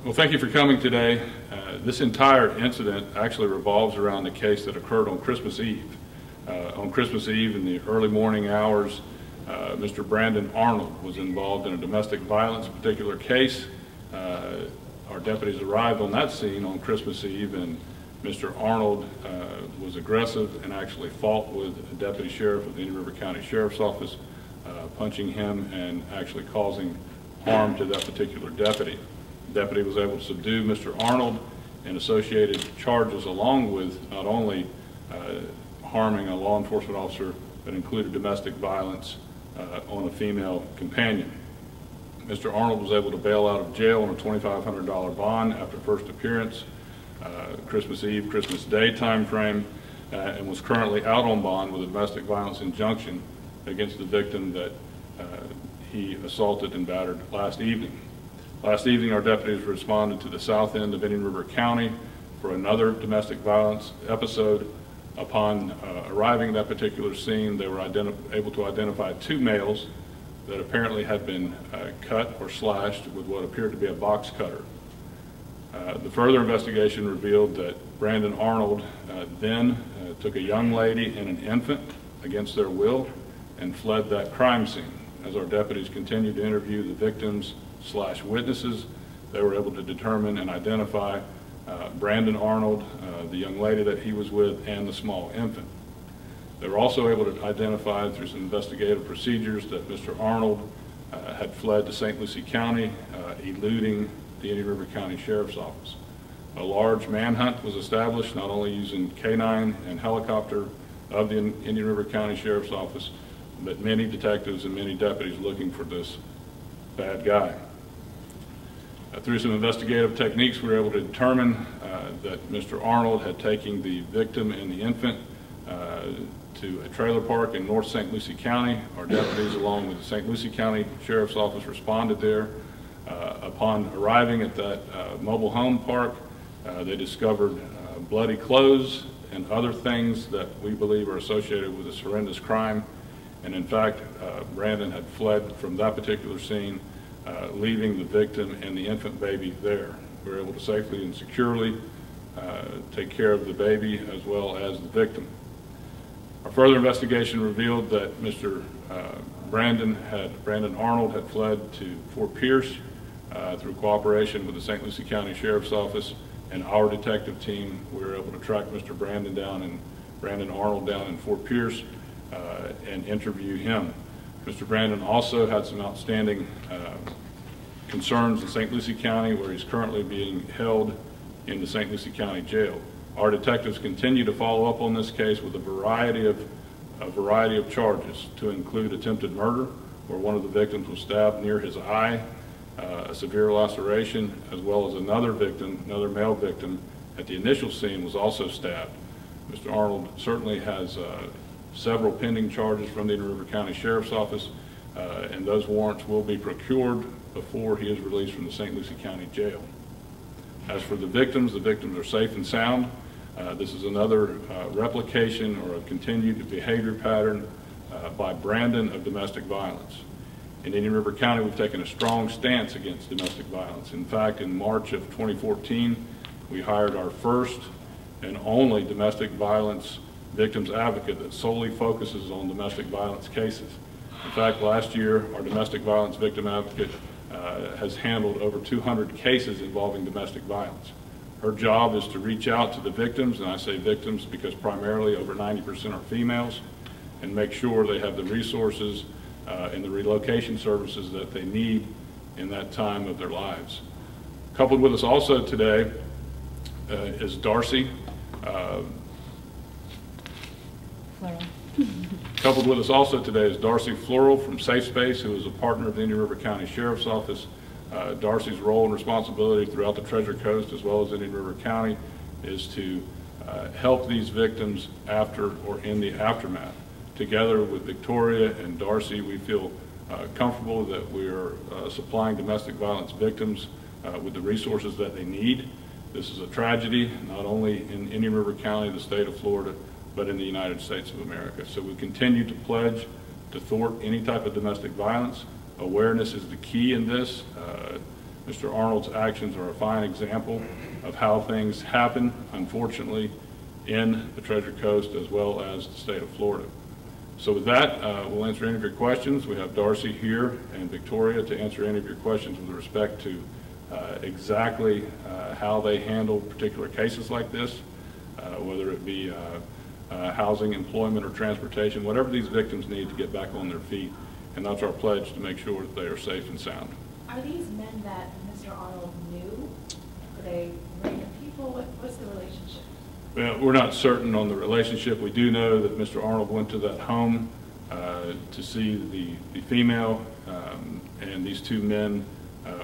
Well, thank you for coming today. This entire incident actually revolves around the case that occurred on Christmas Eve. On Christmas Eve in the early morning hours, Mr. Brandon Arnold was involved in a domestic violence particular case. Our deputies arrived on that scene on Christmas Eve, and Mr. Arnold was aggressive and actually fought with a deputy sheriff of the Indian River County Sheriff's Office, punching him and actually causing harm to that particular deputy. The deputy was able to subdue Mr. Arnold and associated charges, along with not only harming a law enforcement officer, but included domestic violence on a female companion. Mr. Arnold was able to bail out of jail on a $2,500 bond after first appearance, Christmas Eve, Christmas Day time frame, and was currently out on bond with a domestic violence injunction against the victim that he assaulted and battered last evening. Last evening, our deputies responded to the south end of Indian River County for another domestic violence episode. Upon arriving at that particular scene, they were able to identify two males that apparently had been cut or slashed with what appeared to be a box cutter. The further investigation revealed that Brandon Arnold then took a young lady and an infant against their will and fled that crime scene. As our deputies continued to interview the victims/witnesses, they were able to determine and identify Brandon Arnold, the young lady that he was with, and the small infant. They were also able to identify through some investigative procedures that Mr. Arnold had fled to St. Lucie County, eluding the Indian River County Sheriff's Office. A large manhunt was established, not only using canine and helicopter of the Indian River County Sheriff's Office, but many detectives and many deputies looking for this bad guy. Through some investigative techniques, we were able to determine that Mr. Arnold had taken the victim and the infant to a trailer park in North St. Lucie County. Our deputies, along with the St. Lucie County Sheriff's Office, responded there. Upon arriving at that mobile home park, they discovered bloody clothes and other things that we believe are associated with this horrendous crime. And in fact, Brandon had fled from that particular scene, leaving the victim and the infant baby there. We were able to safely and securely take care of the baby as well as the victim. Our further investigation revealed that Mr. Brandon Arnold had fled to Fort Pierce through cooperation with the St. Lucie County Sheriff's Office and our detective team. We were able to track Mr. Brandon Arnold down in Fort Pierce and interview him. Mr. Brandon also had some outstanding concerns in St. Lucie County, where he's currently being held in the St. Lucie County Jail. Our detectives continue to follow up on this case with a variety of charges, to include attempted murder, where one of the victims was stabbed near his eye, a severe laceration, as well as another male victim at the initial scene was also stabbed. Mr. Arnold certainly has several pending charges from the Indian River County Sheriff's Office, and those warrants will be procured before he is released from the St. Lucie County Jail. As for the victims are safe and sound. This is another replication or a continued behavior pattern by Brandon of domestic violence. In Indian River County, we've taken a strong stance against domestic violence. In fact, in March of 2014, we hired our first and only domestic violence victims advocate that solely focuses on domestic violence cases. In fact, last year, our domestic violence victim advocate has handled over 200 cases involving domestic violence. Her job is to reach out to the victims, and I say victims because primarily over 90% are females, and make sure they have the resources and the relocation services that they need in that time of their lives. Coupled with us also today is Darcy. Coupled with us also today is Darcy Floral from Safe Space, who is a partner of the Indian River County Sheriff's Office. Darcy's role and responsibility throughout the Treasure Coast as well as Indian River County is to help these victims after or in the aftermath. Together with Victoria and Darcy, we feel comfortable that we are supplying domestic violence victims with the resources that they need. This is a tragedy, not only in Indian River County, the state of Florida, but in the United States of America. So we continue to pledge to thwart any type of domestic violence. Awareness is the key in this. Mr. Arnold's actions are a fine example of how things happen, unfortunately, in the Treasure Coast as well as the state of Florida. So with that, we'll answer any of your questions. We have Darcy here and Victoria to answer any of your questions with respect to exactly how they handle particular cases like this, whether it be housing, employment, or transportation, whatever these victims need to get back on their feet. And that's our pledge, to make sure that they are safe and sound. Are these men that Mr. Arnold knew? Are they random people? What's the relationship? Well, we're not certain on the relationship. We do know that Mr. Arnold went to that home to see the female, and these two men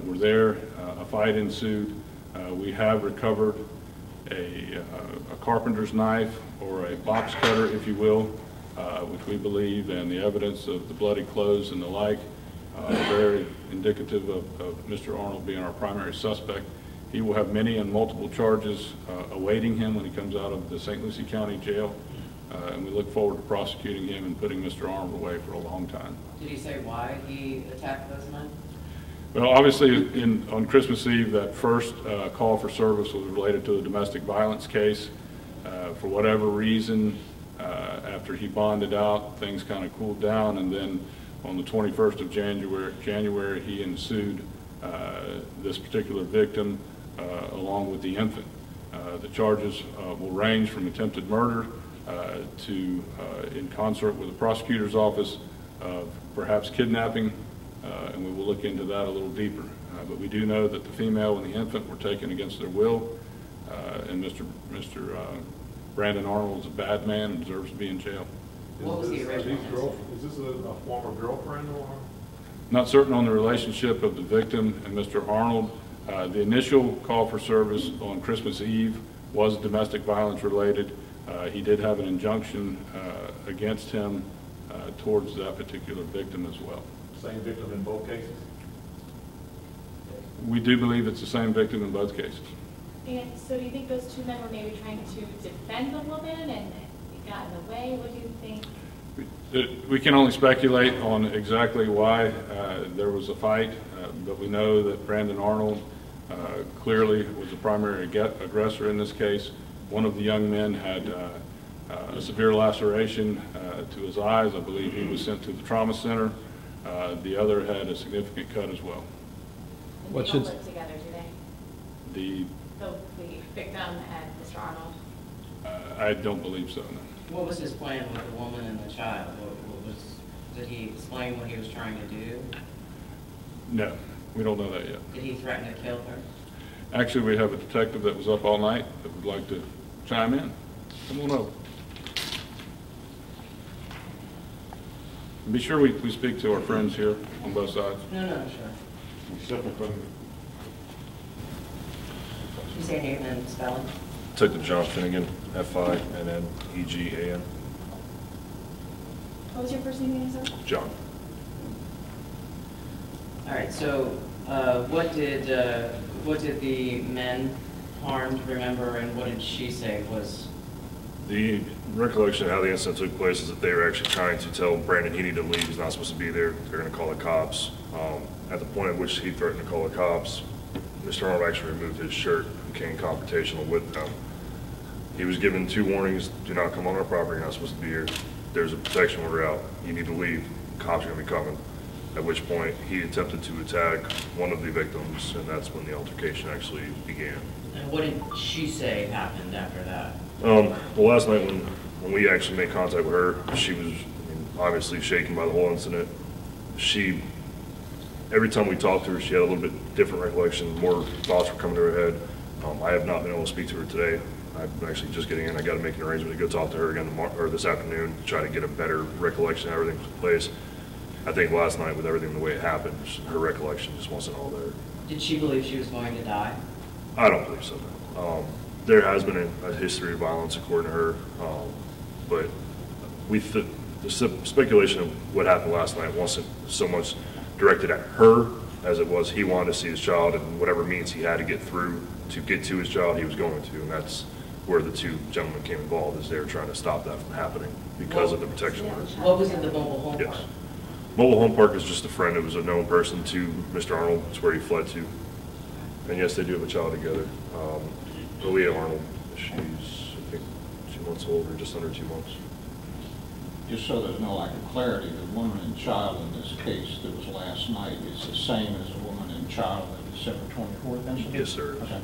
were there. A fight ensued. We have recovered a carpenter's knife, or a box cutter, if you will, which we believe, and the evidence of the bloody clothes and the like, very indicative of Mr. Arnold being our primary suspect. He will have many and multiple charges awaiting him when he comes out of the St. Lucie County Jail, and we look forward to prosecuting him and putting Mr. Arnold away for a long time. Did he say why he attacked those men? Well, obviously, on Christmas Eve, that first call for service was related to a domestic violence case. For whatever reason, after he bonded out, things kind of cooled down, and then on the 21st of January, he ensued this particular victim along with the infant. The charges will range from attempted murder to, in concert with the prosecutor's office, perhaps kidnapping, and we will look into that a little deeper. But we do know that the female and the infant were taken against their will, and Mr. Brandon Arnold is a bad man and deserves to be in jail. What was the original? Is this a former girlfriend or? Not certain on the relationship of the victim and Mr. Arnold. The initial call for service on Christmas Eve was domestic violence related. He did have an injunction against him towards that particular victim as well. Same victim in both cases? We do believe it's the same victim in both cases. And so do you think those two men were maybe trying to defend the woman and it got in the way? What do you think? We can only speculate on exactly why there was a fight, but we know that Brandon Arnold clearly was the primary aggressor in this case. One of the young men had a severe laceration to his eyes. I believe he was sent to the trauma center. The other had a significant cut as well. And they don't live together, do they? The victim and Mr. Arnold? I don't believe so, no. What was his plan with the woman and the child? Did he explain what he was trying to do? No, we don't know that yet. Did he threaten to kill her? Actually, we have a detective that was up all night that would like to chime in. Come on over. And be sure we speak to our friends here on both sides. No, sure. You say name and spelling? Detective John Finnegan, F-I-N-N-E-G-A-N. What was your first name again, sir? John. All right. So, what did the men harmed remember, and what did she say was? The recollection of how the incident took place is that they were actually trying to tell Brandon he needed to leave. He's not supposed to be there. They're going to call the cops. At the point at which he threatened to call the cops, Mr. Arnold actually removed his shirt and became confrontational with them. He was given 2 warnings: do not come on our property, you're not supposed to be here. There's a protection order out, you need to leave, cops are going to be coming. At which point he attempted to attack one of the victims, and that's when the altercation actually began. And what did she say happened after that? Well, last night when we actually made contact with her, she was obviously shaken by the whole incident. Every time we talked to her, she had a little bit different recollection, more thoughts were coming to her head. I have not been able to speak to her today. I'm actually just getting in. I got to make an arrangement to go talk to her again this afternoon to try to get a better recollection of everything that took place. I think last night, with everything the way it happened, her recollection just wasn't all there. Did she believe she was going to die? I don't believe so, no. There has been a history of violence according to her, but the speculation of what happened last night wasn't so much directed at her as it was he wanted to see his child, and whatever means he had to get through to get to his child, he was going to, and that's where the 2 gentlemen came involved, is they were trying to stop that from happening because of the protection order. What was in the mobile home park? Mobile home park is just a friend. It was a known person to Mr. Arnold. It's where he fled to. And yes, they do have a child together. Aaliyah Arnold, she's, I think, 2 months old or just under 2 months. Just so there's no lack of clarity, the woman and child in this case that was last night is the same as the woman and child in December 24th incident? Yes, sir. Okay.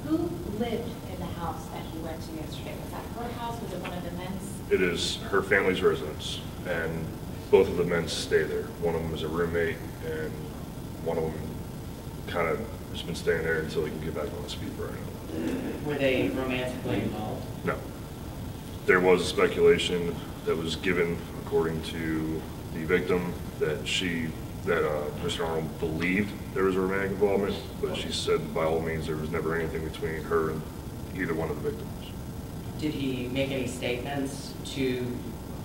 Who lived in the house that he went to yesterday? Was that her house? Was it one of the men's? It is her family's residence, and both of the men stay there. One of them is a roommate, and one of them kind of has been staying there until he can get back on his feet right now. Were they romantically involved? No. There was speculation that was given, according to the victim, that Mr. Arnold believed there was a romantic involvement, but she said by all means there was never anything between her and either one of the victims. Did he make any statements to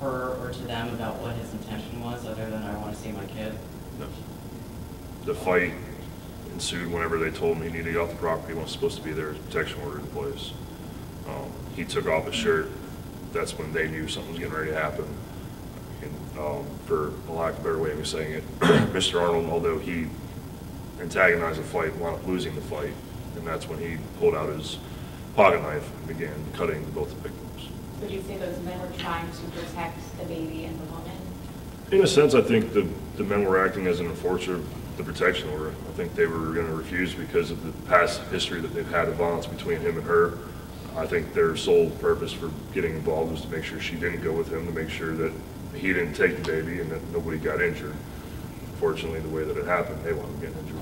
her or to them about what his intention was, other than "I want to see my kid"? No. The fight ensued whenever they told him he needed to get off the property. He wasn't supposed to be there. Protection order in place. He took off his shirt. That's when they knew something was getting ready to happen. And for a lack of a better way of me saying it, Mr. Arnold, although he antagonized the fight, wound up losing the fight, and that's when he pulled out his pocket knife and began cutting both the victims. Would you say those men were trying to protect the baby and the woman? In a sense, I think the men were acting as an enforcer of the protection order. I think they were going to refuse because of the past history that they've had of violence between him and her. I think their sole purpose for getting involved was to make sure she didn't go with him, to make sure that he didn't take the baby and that nobody got injured. Fortunately, the way that it happened, they wound up getting injured.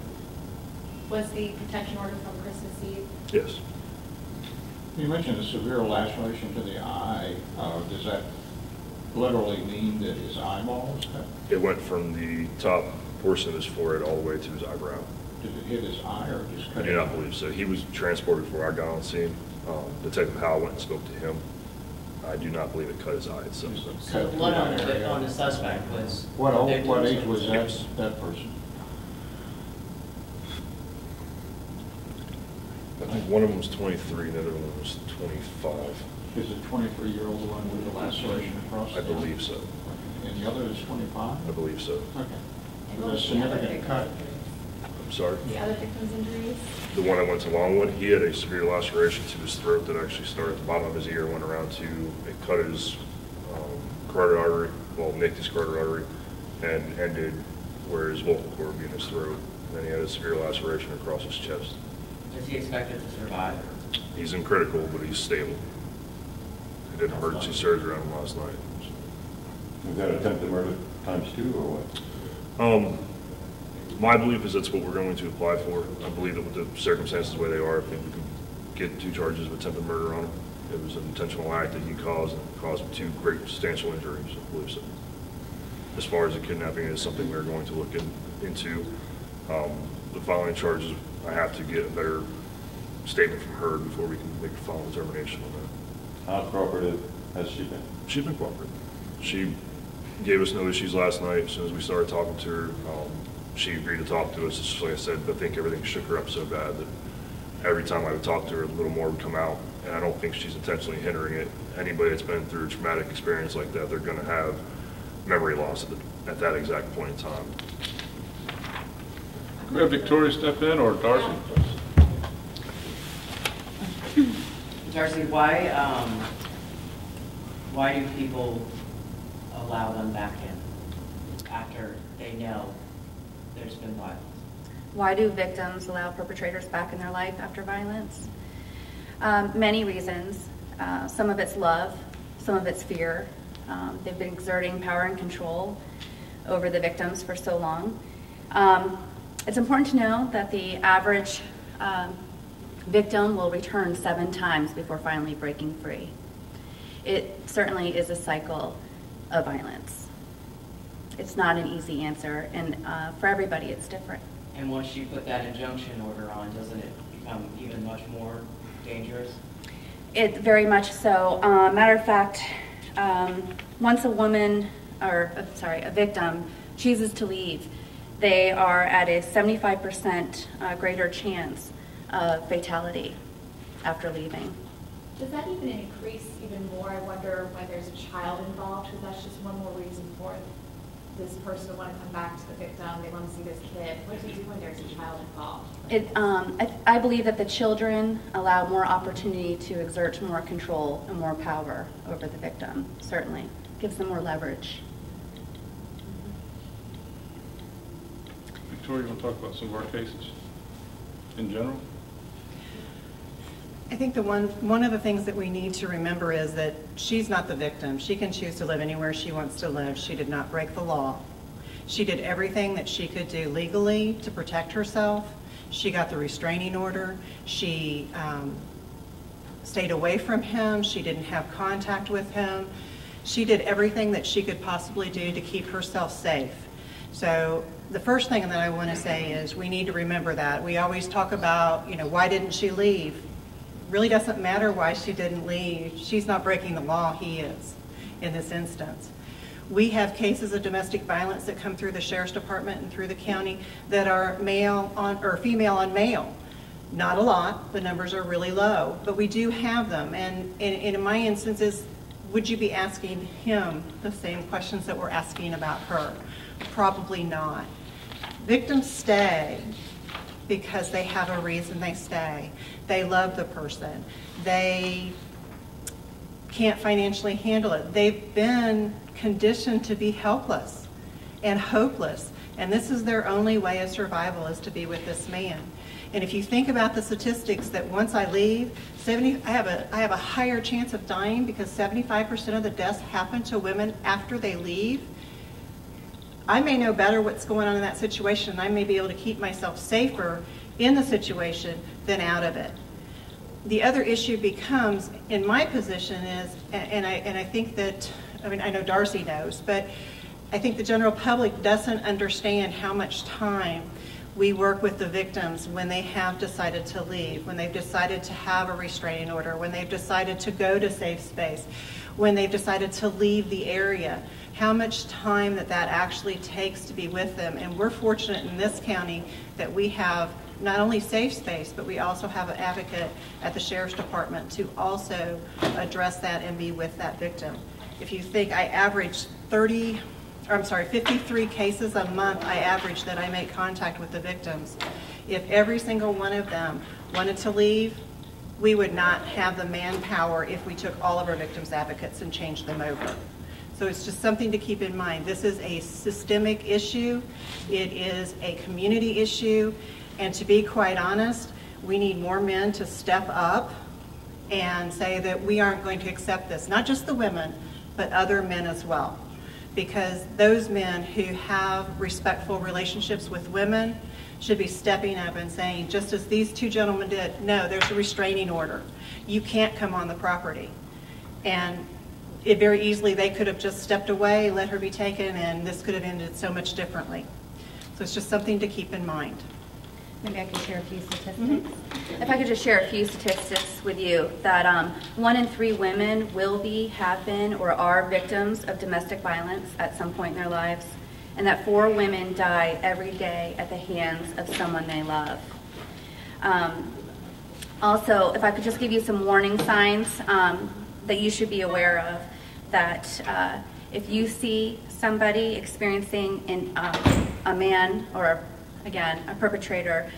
Was the protection order from Christmas Eve? Yes. You mentioned a severe laceration to the eye. Does that literally mean that his eyeball was cut? It went from the top portion of his forehead all the way to his eyebrow. Did it hit his eye or just I cut do it? not believe so. He was transported before I got on scene. Detective Howell went and spoke to him. I do not believe it cut his eye itself. Just a So cut the through blood that area. on the suspect was... What age was Yes. that person? I think one of them was 23, the other one was 25. Is the 23-year-old the one with the laceration across? I believe so. And the other is 25? I believe so. Okay. And So what that's was the other significant cut. victim's injuries? I'm sorry. The other victim's injuries? The one I went to Longwood, he had a severe laceration to his throat that actually started at the bottom of his ear, went around to, it cut his carotid artery, well, nicked his carotid artery, and ended where his vocal cord would be in his throat. And then he had a severe laceration across his chest. Is he expected to survive? He's in critical, but he's stable. They did emergency surgery on him last night. Was that attempted murder times 2 or what? My belief is that's what we're going to apply for. I believe that with the circumstances the way they are, I think we can get 2 charges of attempted murder on him. It was an intentional act that he caused, and caused 2 great substantial injuries, I believe so. As far as the kidnapping is something we're going to look into. The following charges, I have to get a better statement from her before we can make a final determination on that. How cooperative has she been? She's been cooperative. She gave us no issues last night. As soon as we started talking to her, she agreed to talk to us. It's just like I said, I think everything shook her up so bad that every time I would talk to her, a little more would come out. And I don't think she's intentionally hindering it. Anybody that's been through a traumatic experience like that, they're going to have memory loss at that exact point in time. Can we have Victoria step in, or Darcy? Darcy, why do people allow them back in after they know there's been violence? Why do victims allow perpetrators back in their life after violence? Many reasons. Some of it's love, some of it's fear. They've been exerting power and control over the victims for so long. It's important to know that the average victim will return 7 times before finally breaking free. It certainly is a cycle of violence. It's not an easy answer, and for everybody it's different. And once you put that injunction order on, doesn't it become even much more dangerous? It very much so. Matter of fact, once a victim chooses to leave, they are at a 75% greater chance of fatality after leaving. Does that even increase even more? I wonder when there's a child involved, because that's just one more reason for it. this person would want to come back to the victim, they want to see this kid? What do you do when there's a child involved? I believe that the children allow more opportunity to exert more control and more power over the victim, certainly. Gives them more leverage. Victoria, you want to talk about some of our cases in general? I think one of the things that we need to remember is that she's not the victim. She can choose to live anywhere she wants to live. She did not break the law. She did everything that she could do legally to protect herself. She got the restraining order. She stayed away from him. She didn't have contact with him. She did everything that she could possibly do to keep herself safe. So the first thing that I want to say is we need to remember that. We always talk about, why didn't she leave? Really doesn't matter why she didn't leave. She's not breaking the law, he is, in this instance. We have cases of domestic violence that come through the Sheriff's Department and through the county that are female on male. Not a lot, the numbers are really low, but we do have them. And in my instances, would you be asking him the same questions that we're asking about her? Probably not. Victims stay because they have a reason they stay. They love the person. They can't financially handle it. They've been conditioned to be helpless and hopeless. And this is their only way of survival, is to be with this man. And if you think about the statistics that once I leave, I have a higher chance of dying because 75% of the deaths happen to women after they leave. I may know better what's going on in that situation, and I may be able to keep myself safer in the situation than out of it. The other issue becomes, in my position is, and I think that, I know Darcy knows, but I think the general public doesn't understand how much time we work with the victims when they have decided to leave, when they've decided to have a restraining order, when they've decided to go to safe space, when they've decided to leave the area, how much time that actually takes to be with them. And we're fortunate in this county that we have not only safe space, but we also have an advocate at the Sheriff's Department to also address that and be with that victim. If you think I average 53 cases a month I average that I make contact with the victims. If every single one of them wanted to leave, we would not have the manpower if we took all of our victims advocates and changed them over. So it's just something to keep in mind. This is a systemic issue. It is a community issue. And to be quite honest, we need more men to step up and say that we aren't going to accept this. Not just the women, but other men as well. Because those men who have respectful relationships with women should be stepping up and saying, just as these two gentlemen did, no, there's a restraining order. You can't come on the property. And it very easily, they could have just stepped away, let her be taken, and this could have ended so much differently. So it's just something to keep in mind. Maybe I can share a few statistics. If I could just share a few statistics with you, that 1 in 3 women will be, have been, or are victims of domestic violence at some point in their lives, and that 4 women die every day at the hands of someone they love. Also, if I could just give you some warning signs that you should be aware of, that if you see somebody experiencing a man or again, a perpetrator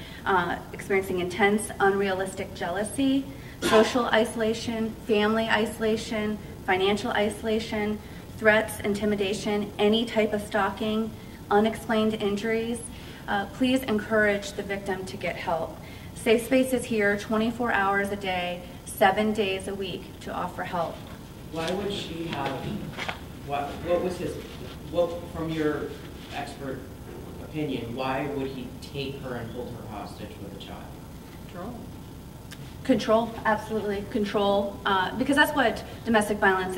experiencing intense, unrealistic jealousy, social isolation, family isolation, financial isolation, threats, intimidation, any type of stalking, unexplained injuries, please encourage the victim to get help. Safe Space is here 24 hours a day, 7 days a week to offer help. Why would she have, what from your expert opinion, why would he take her and hold her hostage with a child? Control, absolutely, control, because that's what domestic violence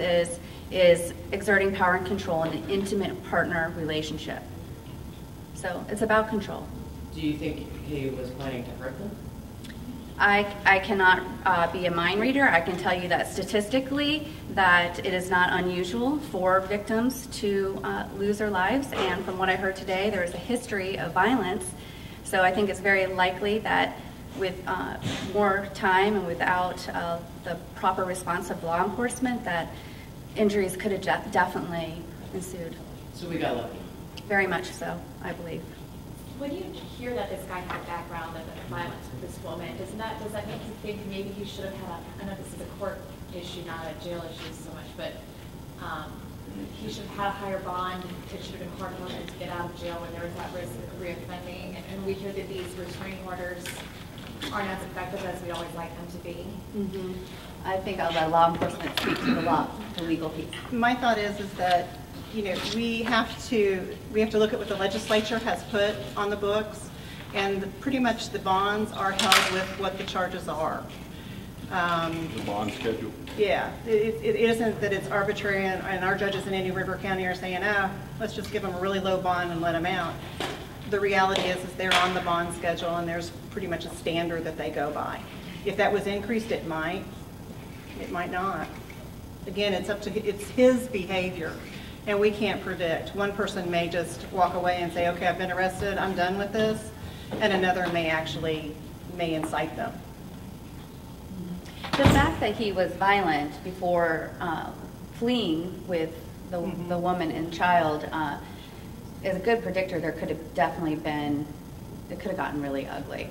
is exerting power and control in an intimate partner relationship. So it's about control. Do you think he was planning to hurt them? I cannot be a mind reader. I can tell you that statistically that it is not unusual for victims to lose their lives, and from what I heard today, there is a history of violence. So I think it's very likely that with more time and without the proper response of law enforcement, that injuries could have definitely ensued. So we got lucky. Very much so, I believe. When you hear that this guy had a background of violence with this woman, does that make you think maybe he should have had I know this is a court issue, not a jail issue so much, but he should have had a higher bond. It should have been harder for him to get out of jail when there was that risk of reoffending. And we hear that these restraining orders aren't as effective as we'd always like them to be. Mm-hmm. I think I'll let law enforcement speak to the legal piece. My thought is that, you know, we have to look at what the legislature has put on the books, and pretty much the bonds are held with what the charges are. The bond schedule? Yeah, it isn't that it's arbitrary, and our judges in Indian River County are saying, let's just give them a really low bond and let them out. The reality is they're on the bond schedule, and there's pretty much a standard that they go by. If that was increased, it might not. Again, it's his behavior, and we can't predict. One person may just walk away and say, okay, I've been arrested, I'm done with this, and another may incite them. The fact that he was violent before fleeing with the woman and child is a good predictor. There could have definitely been, it could have gotten really ugly.